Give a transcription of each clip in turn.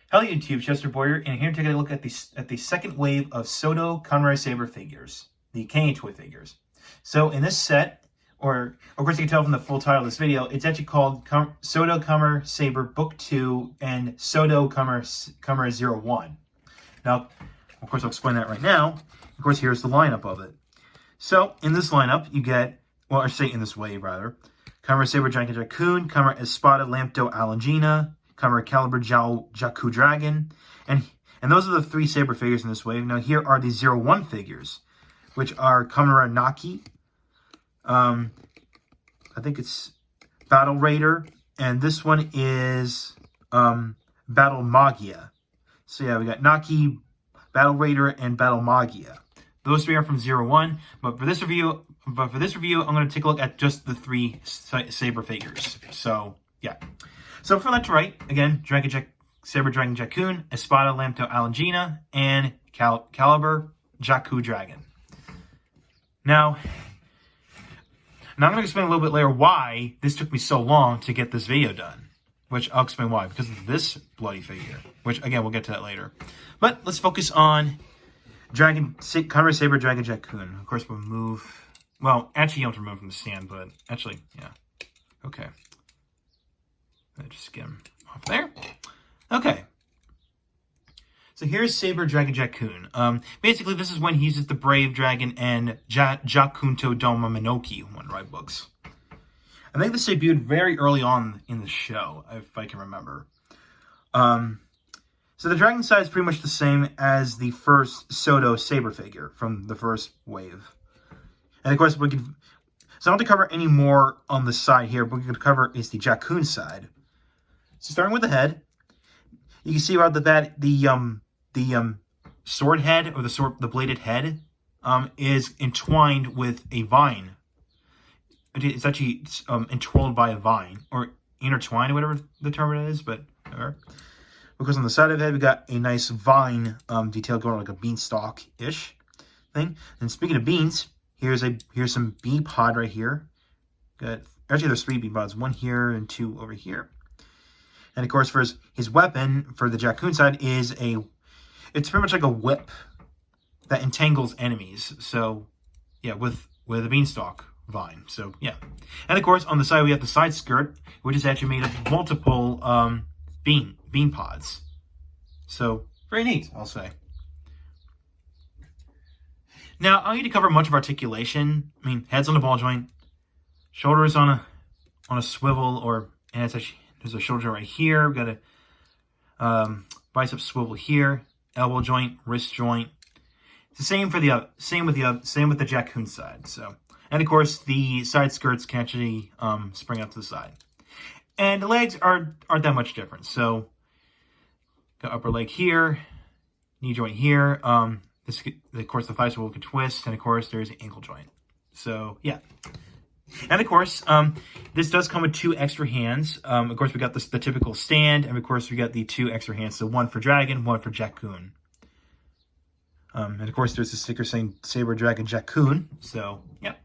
Hello YouTube, Chester Boyer, and here to take a look at the second wave of Soto Kamen Saber figures, the Kane toy figures. So in this set, or of course you can tell from the full title of this video, it's actually called Soto Kamen Saber Book 2 and Soto Kamen 01. Now, of course I'll explain that right now. Of course here's the lineup of it. So in this lineup you get, well I should say in this wave rather, Kamen Saber Jackun, Kamen Espada Lampdo Alangina, Kamen Calibur Jaaku Dragon, and those are the three Saber figures in this wave. Now here are the 01 figures, which are Kamen Naki, I think it's Battle Raider, and this one is Battle Magia. So yeah, we got Naki, Battle Raider, and Battle Magia. Those three are from 01, but for this review, I'm going to take a look at just the three Saber figures. So yeah. So from left to right, again, Saber Dragon Jackun, Espada Lampdo Alangina, and Calibur Jaaku Dragon. Now I'm going to explain a little bit later why this took me so long to get this video done. Which I'll explain why, because of this bloody figure. Which, again, we'll get to that later. But let's focus on Kamen Saber Dragon Jackun. Of course, we'll move... Well, actually, you don't have to remove from the stand, but actually, yeah. Okay. Just get him off there. Okay. So here's Saber Dragon Jackun. Basically, this is when he uses the Brave Dragon and Jackun to Doma Minoki one right books. I think this debuted very early on in the show, if I can remember. So the dragon side is pretty much the same as the first Soto Saber figure from the first wave. And of course, we can... So I don't have to cover any more on the side here, but what we can cover is the Jackun side. So starting with the head, you can see right off the bat the sword head, or the bladed head, is entwined with a vine. It's actually entwined by a vine, or intertwined, whatever the term it is, but whatever. Because on the side of the head, we got a nice vine detail going on, like a beanstalk-ish thing. And speaking of beans, here's some bee pod right here. Actually, there's 3 bee pods, 1 here and 2 over here. And of course, for his weapon, for the Jackun side, it's pretty much like a whip that entangles enemies. So, yeah, with a beanstalk vine. So, yeah. And of course, on the side, we have the side skirt, which is actually made of multiple bean pods. So, very neat, I'll say. Now, I don't need to cover much of articulation. I mean, head's on a ball joint, shoulders on a swivel, and it's actually... There's a shoulder right here. We've got a bicep swivel here, elbow joint, wrist joint. It's the same for the same with the Jackun side. So, and of course the side skirts can actually spring out to the side, and the legs aren't that much different. So, got upper leg here, knee joint here. Of course the thigh swivel can twist, and of course there's an ankle joint. So yeah. And of course, this does come with 2 extra hands. Of course, we got the typical stand, and of course, we got the 2 extra hands. So 1 for Dragon, 1 for Jackun. And of course, there's the sticker saying Saber Dragon Jackun. So, yeah.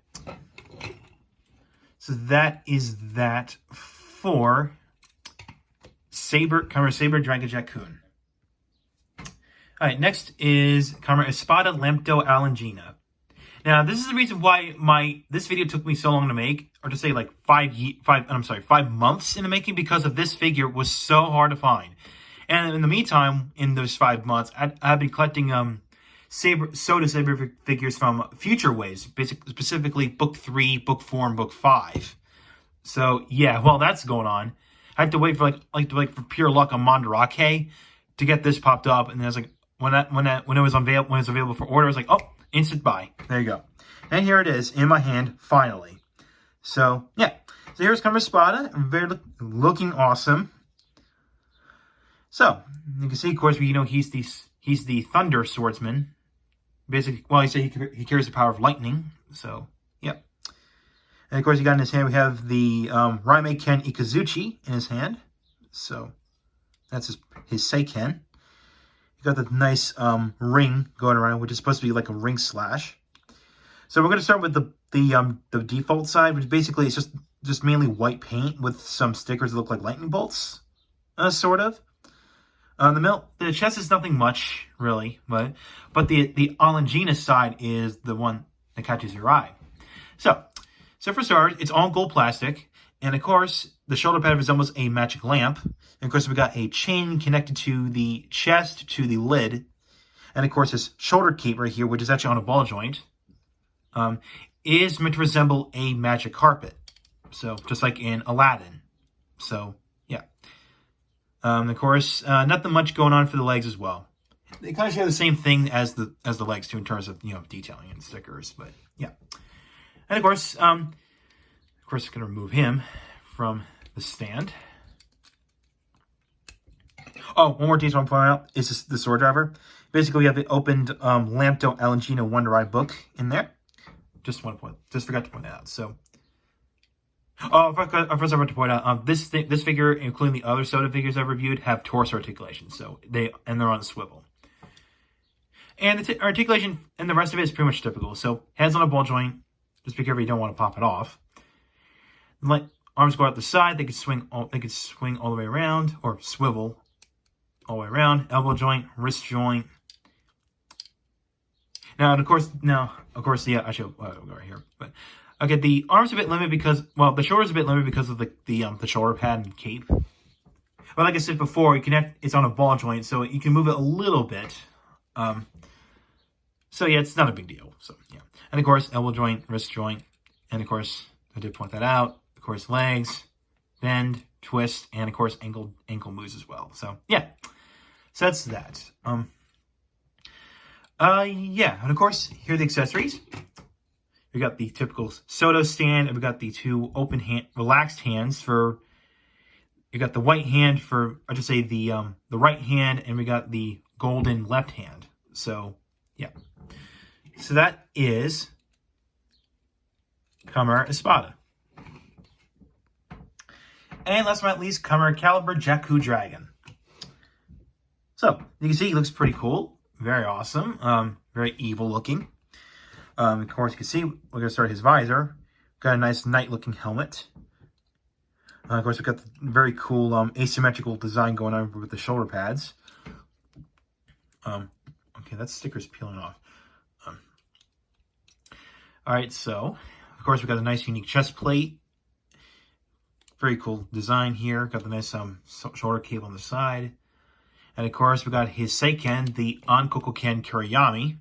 So that is that for Kamen Saber Dragon Jackun. Alright, next is Kamen Espada Lampdo Alangina. Now, this is the reason why this video took me so long to make, or to say like 5 months in the making, because of this figure was so hard to find. And in the meantime, in those 5 months, I've been collecting Soto Saber figures from future waves, specifically Book 3, Book 4, and Book 5. So yeah, while that's going on, I had to wait for for pure luck on Mandarake to get this popped up, and then I was like, when it was available for order, I was like, oh. Instant buy. There you go. And here it is in my hand, finally. So, yeah. So here's Kamen Espada. Very looking awesome. So, you can see, of course, he's the Thunder Swordsman. Basically, well, he carries the power of lightning. So, yep. And of course, you got in his hand, we have the Raimei-ken Ikazuchi in his hand. So, that's his Seiken. You got the nice ring going around, which is supposed to be like a ring slash. So we're going to start with the default side, which basically is just mainly white paint with some stickers that look like lightning bolts, sort of. The chest is nothing much, really, but the Alangina side is the one that catches your eye. So for starters, it's all gold plastic, and of course, the shoulder pad resembles a magic lamp. And of course, we got a chain connected to the chest, to the lid, and of course, this shoulder cape right here, which is actually on a ball joint, is meant to resemble a magic carpet. So, just like in Aladdin. So, yeah. Of course, nothing much going on for the legs as well. They kind of share the same thing as the legs too, in terms of detailing and stickers. But yeah, and of course, I'm gonna remove him from the stand. Oh, one more detail I'm pointing out is the sword driver. Basically, we have the opened Lampdo Alangina One Ride book in there. Just forgot to point that out. So. Oh, first I want to point out, this figure, including the other Soda figures I've reviewed, have torso articulation, so they're on a swivel. And the articulation and the rest of it is pretty much typical. So heads on a ball joint, just be careful you don't want to pop it off. Let arms go out the side, they could swing all the way around, or swivel all the way around. Elbow joint, wrist joint. Now, of course, yeah, I should go right here, but. Okay, the arm's a bit limited because, well, the shoulder's a bit limited because of the shoulder pad and cape. But like I said before, it's on a ball joint, so you can move it a little bit. So yeah, it's not a big deal. So yeah, and of course, elbow joint, wrist joint, and of course, I did point that out. Of course, legs, bend, twist, and of course, ankle moves as well. So yeah, so that's that. Yeah, and of course, here are the accessories. We got the typical Soda stand, and we got the two relaxed hands for. You got the white hand for, I just say the right hand, and we got the golden left hand. So yeah, so that is Kamen Espada. And last but not least, Kamen Calibur Jaaku Dragon. So you can see he looks pretty cool, very awesome, very evil looking. Of course, you can see we're going to start his visor. Got a nice knight-looking helmet. Of course, we've got the very cool asymmetrical design going on with the shoulder pads. Okay, that sticker's peeling off. Alright, so, of course, we've got a nice, unique chest plate. Very cool design here. Got the nice shoulder cape on the side. And, of course, we got his Seiken, the Ankoku-ken Kuriyami.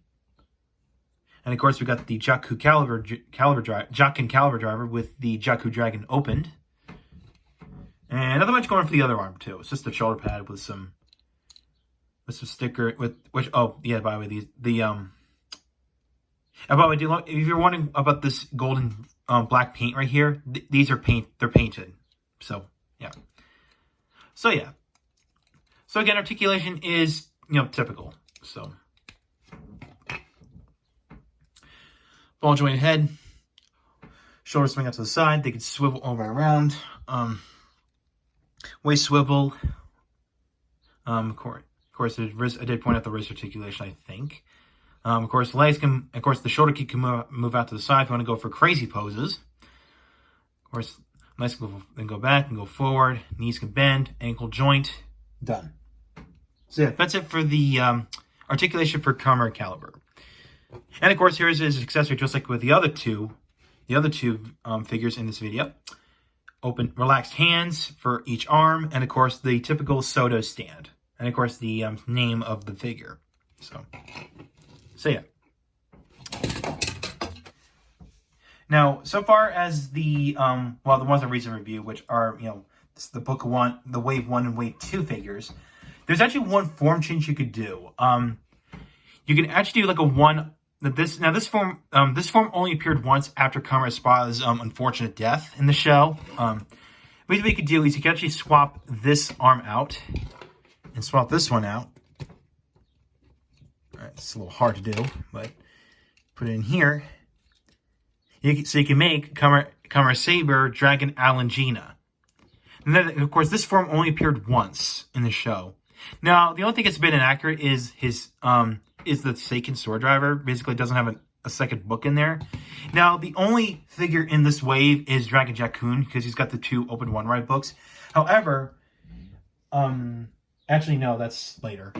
And of course, we got the Jackun Calibur driver with the Jaaku Dragon opened. And nothing much going on for the other arm too. It's just a shoulder pad with some sticker oh yeah, by the way, and by the way, if you're wondering about this golden black paint right here, these are they're painted. So yeah. So yeah. So again, articulation is typical. So ball joint head, shoulders swing out to the side. They can swivel all the way around. Waist swivel. Of course, the wrist, I did point out the wrist articulation, I think. Of course, legs can, of course, the shoulder kick can move out to the side if you want to go for crazy poses. Of course, legs can go back and go forward. Knees can bend. Ankle joint. Done. So yeah, that's it for the articulation for Kamen Calibur. And of course, here's his accessory, just like with the other two figures in this video. Open, relaxed hands for each arm, and of course, the typical Soda stand, and of course, the name of the figure. So yeah. Now, so far as the the ones I recently reviewed, which are the book one, the Wave 1 and Wave 2 figures, there's actually one form change you could do. You can actually do like a one. This form only appeared once after Kamen Espada's unfortunate death in the show. What you could do is you could actually swap this arm out and swap this one out. All right, it's a little hard to do, but put it in here. So you can make Kamen Saber Dragon Alangina. And then, of course, this form only appeared once in the show. Now, the only thing that's a bit inaccurate is is the Seiken sword driver. Basically, doesn't have a second book in there. Now, the only figure in this wave is Dragon Jackun, because he's got the two open one-ride books. However, I Actually, no, that's later.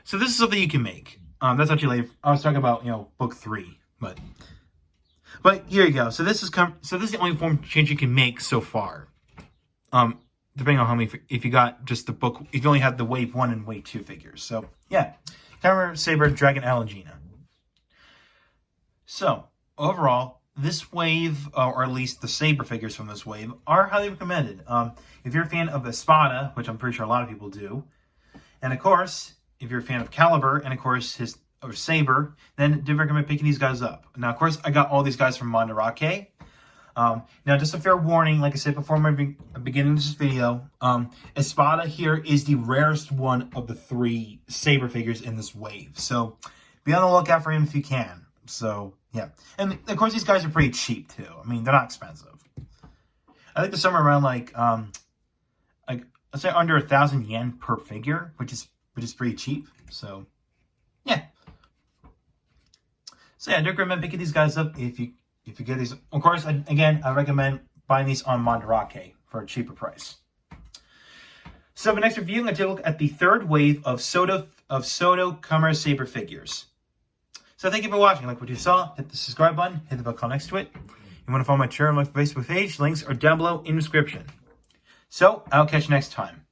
So this is something you can make. That's actually later. I was talking about, book 3, but here you go. So this is the only form change you can make so far. Depending on how many, if you got just the book, if you only had the wave 1 and wave 2 figures. So yeah, Kamen, Saber, Dragon, Alangina. So overall, this wave, or at least the Saber figures from this wave, are highly recommended. If you're a fan of Espada, which I'm pretty sure a lot of people do, and of course, if you're a fan of Calibur, and of course or Saber, then do recommend picking these guys up. Now, of course, I got all these guys from Mandarake. Now, just a fair warning, like I said before my beginning of this video, Espada here is the rarest one of the 3 Saber figures in this wave. So be on the lookout for him if you can. So, yeah. And, of course, these guys are pretty cheap, too. I mean, they're not expensive. I think they're somewhere around, like let's say under 1,000 yen per figure, which is pretty cheap. So, yeah. So, yeah, I do recommend picking these guys up if you get these. Of course, I recommend buying these on Mandarake for a cheaper price. So, for next review, I'm going to take a look at the 3rd wave of Soto Kamen Saber figures. So, thank you for watching. Like what you saw, hit the subscribe button, hit the bell icon next to it. You want to follow my channel, my Facebook page, links are down below in the description. So, I'll catch you next time.